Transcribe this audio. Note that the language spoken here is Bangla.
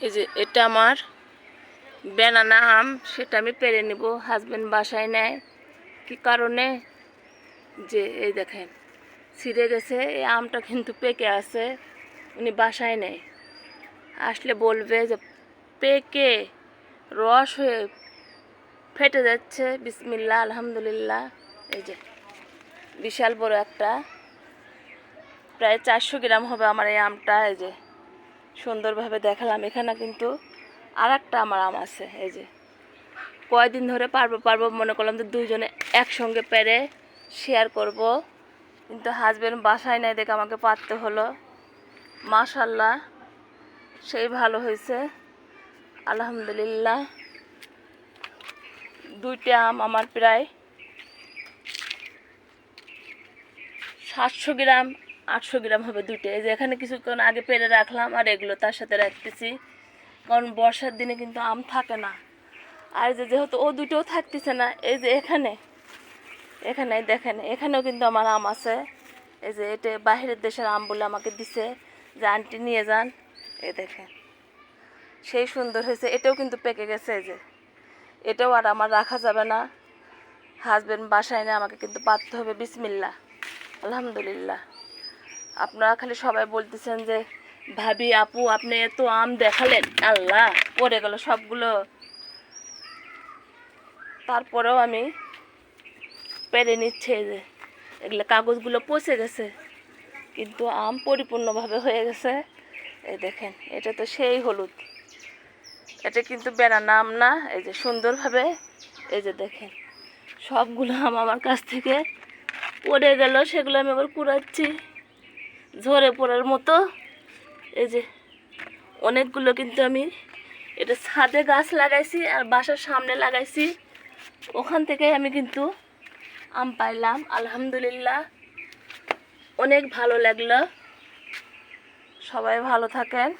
এই যে এটা আমার বেনানা আম, সেটা আমি পেরে নিব। হাজবেন্ড বাসায় নেয় কি কারণে, যে এই দেখেন ছিঁড়ে গেছে, এই আমটা কিন্তু পেকে আছে, উনি বাসায় নেয়। আসলে বলবে যে পেকে রস হয়ে ফেটে যাচ্ছে। বিসমিল্লাহ, আলহামদুলিল্লাহ। এই যে বিশাল বড় একটা, প্রায় 400 গ্রাম হবে আমার এই আমটা। এই যে সুন্দরভাবে দেখালাম। এখানে কিন্তু আর একটা আমার আম আছে। এই যে কয়দিন ধরে পারবো মনে করলাম যে দুইজনে একসঙ্গে পেরে শেয়ার করব, কিন্তু হাজবেন্ড বাসায় নেই দেখে আমাকে পারতে হলো। মাশাল্লাহ, সেই ভালো হয়েছে, আলহামদুলিল্লাহ। দুইটা আম আমার প্রায় 700 গ্রাম 800 গ্রাম হবে দুইটা। এই যে এখানে কিছুক্ষণ আগে পেরে রাখলাম, আর এগুলো তার সাথে রাখতেছি, কারণ বর্ষার দিনে কিন্তু আম থাকে না। আর যে যেহেতু ও দুটোও থাকতেছে না, এই যে এখানে দেখেন, এখানেও কিন্তু আমার আম আছে। এই যে এটা বাহিরের দেশের আম বলে আমাকে দিছে যে আন্টি নিয়ে যান। এই দেখেন সেই সুন্দর হয়েছে। এটাও কিন্তু পেকে গেছে। এই যে এটাও আর আমার রাখা যাবে না, হাজবেন্ড বাসায় নেই, আমাকে কিন্তু পারতে হবে। বিসমিল্লাহ, আলহামদুলিল্লাহ। আপনারা খালি সবাই বলতেছেন যে ভাবি আপু আপনি এত আম দেখালেন, আল্লাহ পড়ে গেল সবগুলো। তারপরেও আমি পেরে নিচ্ছে। এই যে এগুলো কাগজগুলো পচে গেছে, কিন্তু আম পরিপূর্ণভাবে হয়ে গেছে। এই দেখেন এটা তো সেই হলুদ, এটা কিন্তু বেনানা আম না। এই যে সুন্দরভাবে, এই যে দেখেন সবগুলো আম আমার কাছ থেকে পড়ে গেল, সেগুলো আমি আবার কুড়াচ্ছি ঝরে পড়ার মতো। এই যে অনেকগুলো কিন্তু আমি এটা ছাদে গাছ লাগাইছি আর বাসার সামনে লাগাইছি, ওখান থেকে আমি কিন্তু আম পাইলাম, আলহামদুলিল্লাহ। অনেক ভালো লাগলো। সবাই ভালো থাকেন।